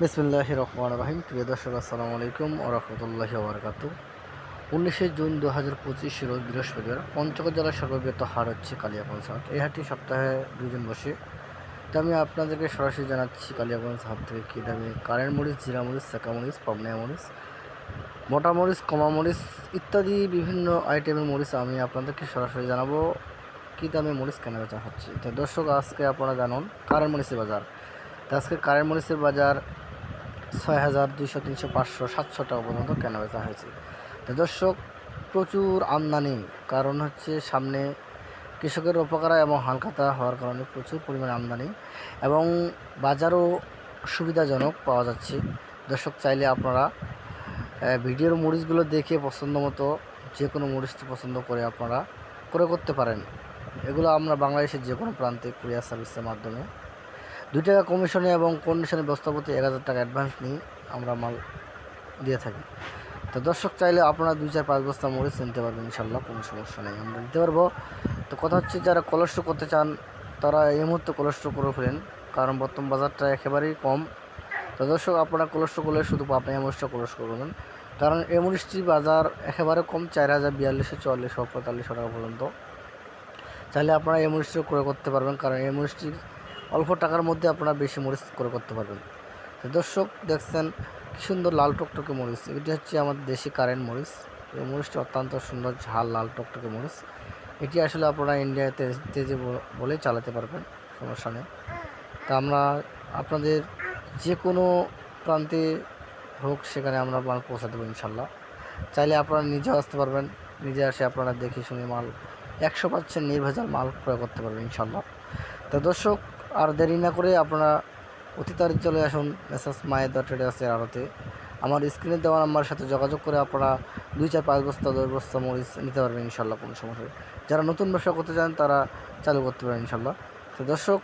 বিসমিল্লাহির রহমানির রহিম। প্রিয় দর্শক, আসসালামু আলাইকুম ওয়া রাহমাতুল্লাহি ওয়া বারাকাতুহু। 19 জুন 2025 রোজ বৃহস্পতিবার পঞ্চগড় জেলার সর্ববৃহৎ হাট হচ্ছে কালিয়াগঞ্জ হাট। এই হাটটি সপ্তাহে 2 দিন বসে। তো আমি আপনাদেরকে সরাসরি জানাচ্ছি কালিয়াগঞ্জ হাট থেকে কী দামে কারেন্ট মরিচ, জিরা মরিচ, সেকা মরিচ, পাবনা মরিচ, মোটা মরিচ, কমা মরিচ ইত্যাদি বিভিন্ন আইটেমের মরিচ আমি আপনাদেরকে সরাসরি জানাবো কী দামে মরিচ কেনা বেচা হচ্ছে। তো দর্শক, আজকে আপনারা জানুন কারেন্ট মরিচের বাজার। তো আজকে কারেন্ট মরিচের বাজার 6,000, 200, 300, 500, 700 টাকা পর্যন্ত কেনা বেচা হয়েছে। তো দর্শক, প্রচুর আমদানি, কারণ হচ্ছে সামনে কৃষকের উপকারা এবং হালখাতা হওয়ার কারণে প্রচুর পরিমাণে আমদানি এবং বাজারও সুবিধাজনক পাওয়া যাচ্ছে। দর্শক, চাইলে আপনারা ভিডিওর মরিচগুলো দেখে পছন্দ মতো যে কোনো মরিচটি পছন্দ করে আপনারা ক্রয় করতে পারেন। এগুলো আমরা বাংলাদেশের যে কোনো প্রান্তে কুরিয়ার সার্ভিসের মাধ্যমে 2 টাকা কমিশনে এবং কন্ডিশনে বস্তাপতি 1,000 টাকা অ্যাডভান্স নিয়ে আমরা মাল দিয়ে থাকি। তো দর্শক, চাইলে আপনারা 2, 4, 5 বস্তা মরিচ নিতে পারবেন, ইনশাল্লাহ কোনো সমস্যা নেই, আমরা দিতে পারবো। তো কথা হচ্ছে, যারা কোলেস্ট্রল করতে চান তারা এই মুহূর্তে কোলেস্ট্রল করে ফেলেন, কারণ বর্তমান বাজারটা একেবারেই কম। তো দর্শক, আপনারা কোলেস্ট্রল করলে শুধু আপনি এই মরিচটা কোলেস্ট্রল করবেন, কারণ এই মরিচটির বাজার একেবারে কম, 4,000, 4200, 4400, 4500 টাকা পর্যন্ত। চাইলে আপনারা এই মরিচটি ক্রয় করতে পারবেন, কারণ এই মরিচটির অল্প টাকার মধ্যে আপনারা বেশি মরিচ ক্রয় করতে পারবেন। তো দর্শক, দেখছেন কী সুন্দর লাল টকটকে মরিচ, এটি হচ্ছে আমাদের দেশি কারেন্ট মরিচ। এই মরিচটি অত্যন্ত সুন্দর ঝাল লাল টকটকে মরিচ। এটি আসলে আপনারা ইন্ডিয়াতে তেজে বলেই চালাতে পারবেন, সমস্যা নেই। তা আমরা আপনাদের যে কোনো প্রান্তে হোক সেখানে আমরা মাল পৌঁছে দেবো ইনশাল্লাহ। চাইলে আপনারা নিজেও আসতে পারবেন, নিজে আসে আপনারা দেখে শুনে মাল 100% নির্ভেজাল মাল ক্রয় করতে পারবেন ইনশাল্লাহ। তো দর্শক, আর দেরি না করে আপনারা অতি তাড়াতাড়ি চলে আসুন মেসার্স মায়েদা ট্রেডার্সের আড়তে। আমার স্ক্রিনে দেওয়া নাম্বারের সাথে যোগাযোগ করে আপনারা 2, 4, 5 বস্তা 10 বস্তা মরিচ নিতে পারবেন ইনশাল্লাহ, কোনো সমস্যা নেই। যারা নতুন ব্যবসা করতে চান তারা চালু করতে পারেন ইনশাল্লাহ। তো দর্শক,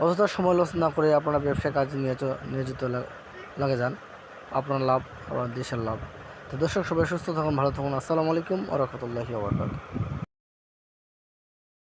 অযথা সময় লস না করে আপনারা ব্যবসা কাজে নিয়োজিত লাগে যান, আপনার লাভ আপনার দেশের লাভ। তো দর্শক, সবাই সুস্থ থাকুন, ভালো থাকুন। আসসালামু আলাইকুম ওয়া রাহমাতুল্লাহি ওয়া বারাকাতুহু।